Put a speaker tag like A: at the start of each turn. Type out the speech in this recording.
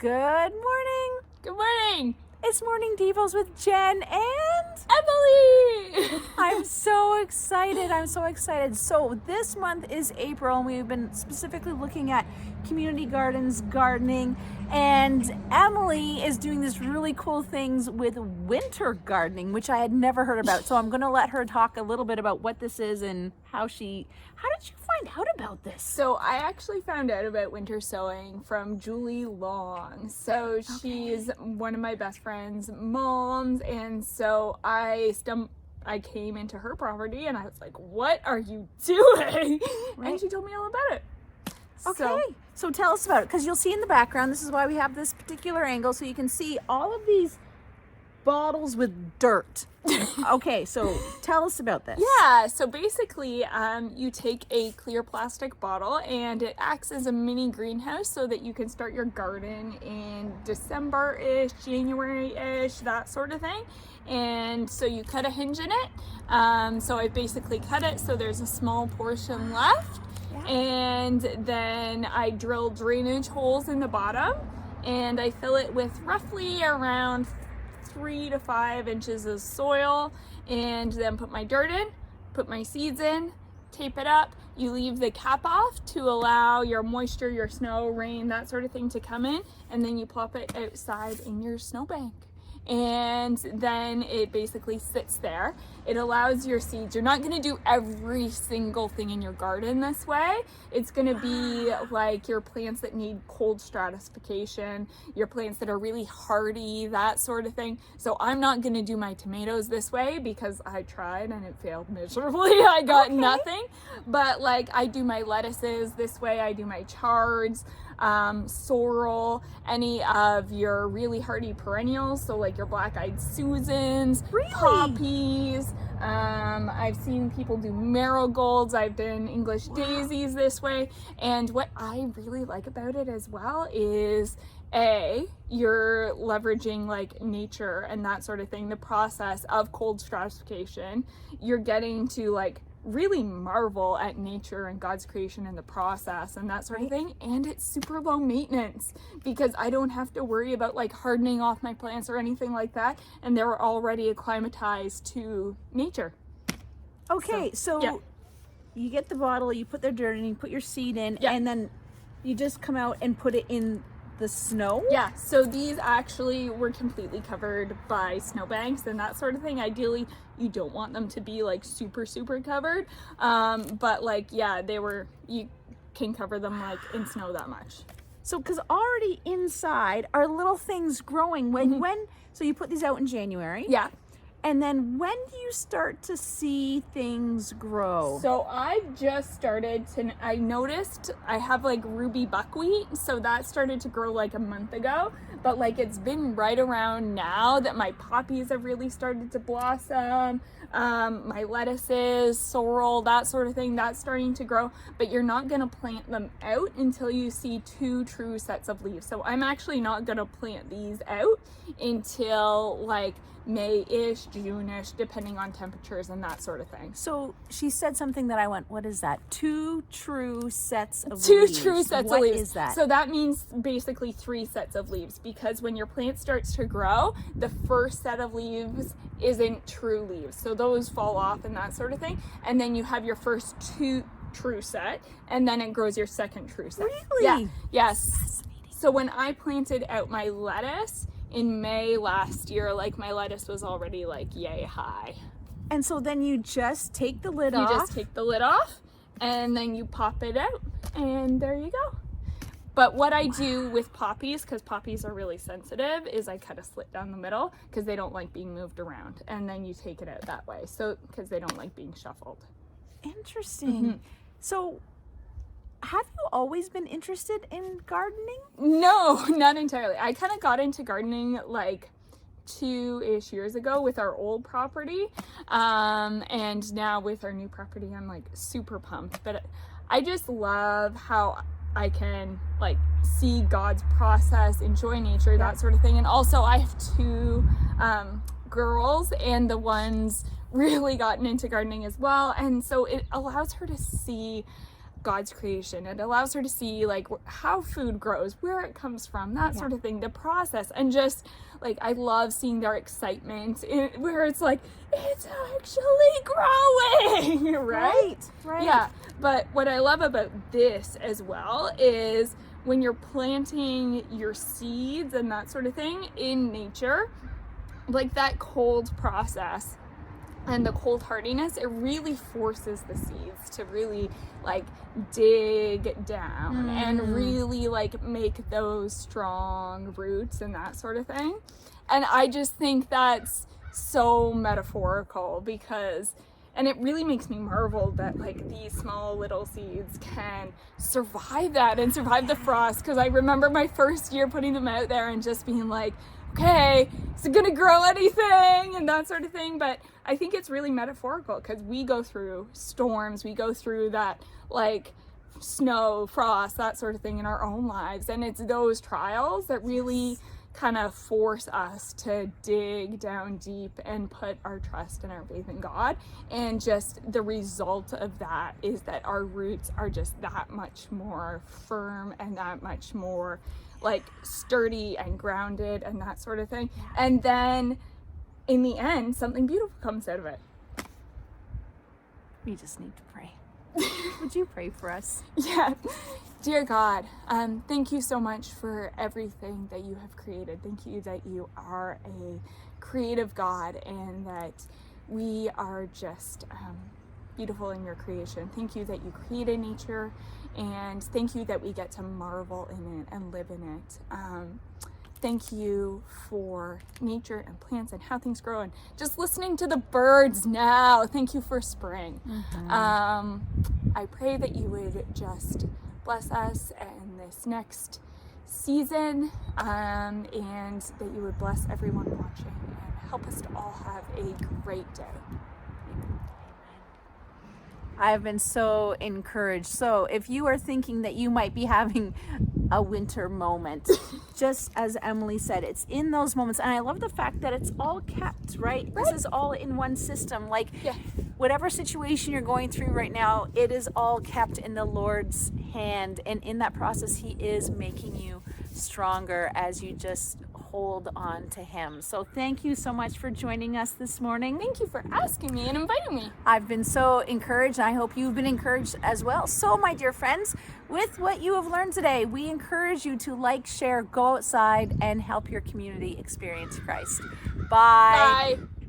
A: Good morning.
B: Good morning.
A: It's Morning Devos with Jenn and
B: Emily.
A: I'm so excited. So this month is April and we've been specifically looking at community gardens, gardening, and Emily is doing this really cool things with winter gardening, which I had never heard about. So I'm going to let her talk a little bit about what this is and how did you find out about this?
B: So I actually found out about winter sewing from Julie Long. So she's one of my best friend's moms, and so I came into her property and I was like, what are you doing? Right. And she told me all about it.
A: Okay, so tell us about it, because you'll see in the background, this is why we have this particular angle, so you can see all of these bottles with dirt. Okay, so tell us about this.
B: Yeah, so basically you take a clear plastic bottle and it acts as a mini greenhouse so that you can start your garden in December-ish, January-ish, that sort of thing. And so you cut a hinge in it. So I basically cut it so there's a small portion left. Yeah. And then I drill drainage holes in the bottom and I fill it with roughly around 3 to 5 inches of soil, and then put my dirt in, put my seeds in, tape it up. You leave the cap off to allow your moisture, your snow, rain, that sort of thing to come in, and then you plop it outside in your snowbank. And then it basically sits there. It allows your seeds. You're not going to do every single thing in your garden this way. It's going to be like your plants that need cold stratification, your plants that are really hardy, that sort of thing. So I'm not going to do my tomatoes this way because I tried and it failed miserably. I got nothing. But like I do my lettuces this way. I do my chards, sorrel, any of your really hardy perennials, so like your black-eyed Susans, poppies. I've seen people do marigolds. I've done English daisies this way. And what I really like about it as well is you're leveraging like nature and that sort of thing, the process of cold stratification. You're getting to like really marvel at nature and God's creation and the process and that sort of thing. And it's super low maintenance because I don't have to worry about like hardening off my plants or anything like that. And they're already acclimatized to nature.
A: Okay, so you get the bottle, you put the dirt in, you put your seed in, and then you just come out and put it in the snow?
B: Yeah, so these actually were completely covered by snowbanks and that sort of thing. Ideally, you don't want them to be like super covered, but like you can cover them like in snow that much.
A: So because already inside are little things growing. So you put these out in January.
B: Yeah.
A: And then when do you start to see things grow?
B: So I've just started I noticed I have like ruby buckwheat. So that started to grow like a month ago. But like it's been right around now that my poppies have really started to blossom. My lettuces, sorrel, that sort of thing, that's starting to grow. But you're not going to plant them out until you see 2 true sets of leaves. So I'm actually not going to plant these out until like May-ish, June-ish, depending on temperatures and that sort of thing.
A: So she said something that I went, what is that? 2 true sets of leaves.
B: 2 true sets of leaves.
A: What is that?
B: So that means basically 3 sets of leaves, because when your plant starts to grow, the first set of leaves isn't true leaves. So those fall off and that sort of thing. And then you have your first 2 true set, and then it grows your second true set.
A: Really?
B: Yeah. Yes. So when I planted out my lettuce in May last year, like my lettuce was already like yay high.
A: And so then you just take the lid off.
B: You just take the lid off and then you pop it out and there you go. But what I do with poppies, because poppies are really sensitive, is I cut a slit down the middle because they don't like being moved around, and then you take it out that way. So because they don't like being shuffled.
A: Interesting. So have you always been interested in gardening?
B: No, not entirely. I kind of got into gardening like 2-ish years ago with our old property. And now with our new property, I'm like super pumped. But I just love how I can like see God's process, enjoy nature, that sort of thing. And also I have 2 girls, and the one's really gotten into gardening as well. And so it allows her to see God's creation. It allows her to see like how food grows, where it comes from, that sort of thing, the process. And just like, I love seeing their excitement where it's like, it's actually growing, right?
A: Right.
B: Yeah. But what I love about this as well is when you're planting your seeds and that sort of thing in nature, like that cold process and the cold hardiness, it really forces the seeds to really like dig down and really like make those strong roots and that sort of thing. And I just think that's so metaphorical because, and it really makes me marvel that like these small little seeds can survive that and survive the frost. Because I remember my first year putting them out there and just being like, okay, is it gonna grow anything and that sort of thing? But I think it's really metaphorical because we go through storms, we go through that like snow, frost, that sort of thing in our own lives. And it's those trials that really kind of force us to dig down deep and put our trust and our faith in God. And just the result of that is that our roots are just that much more firm and that much more like sturdy and grounded and that sort of thing. And then in the end, something beautiful comes out of it.
A: We just need to pray. Would you pray for us?
B: Yeah. Dear God, thank you so much for everything that you have created. Thank you that you are a creative God and that we are just beautiful in your creation. Thank you that you created nature, and thank you that we get to marvel in it and live in it. Thank you for nature and plants and how things grow and just listening to the birds now. Thank you for spring. I pray that you would just bless us in this next season, and that you would bless everyone watching and help us to all have a great day.
A: I have been so encouraged. So if you are thinking that you might be having a winter moment, just as Emily said, it's in those moments. And I love the fact that it's all kept, right? This is all in one system. Like whatever situation you're going through right now, it is all kept in the Lord's hand. And in that process, he is making you stronger as you just hold on to him. So thank you so much for joining us this morning.
B: Thank you for asking me and inviting me.
A: I've been so encouraged. I hope you've been encouraged as well. So my dear friends, with what you have learned today, we encourage you to like, share, go outside, and help your community experience Christ. Bye.
B: Bye.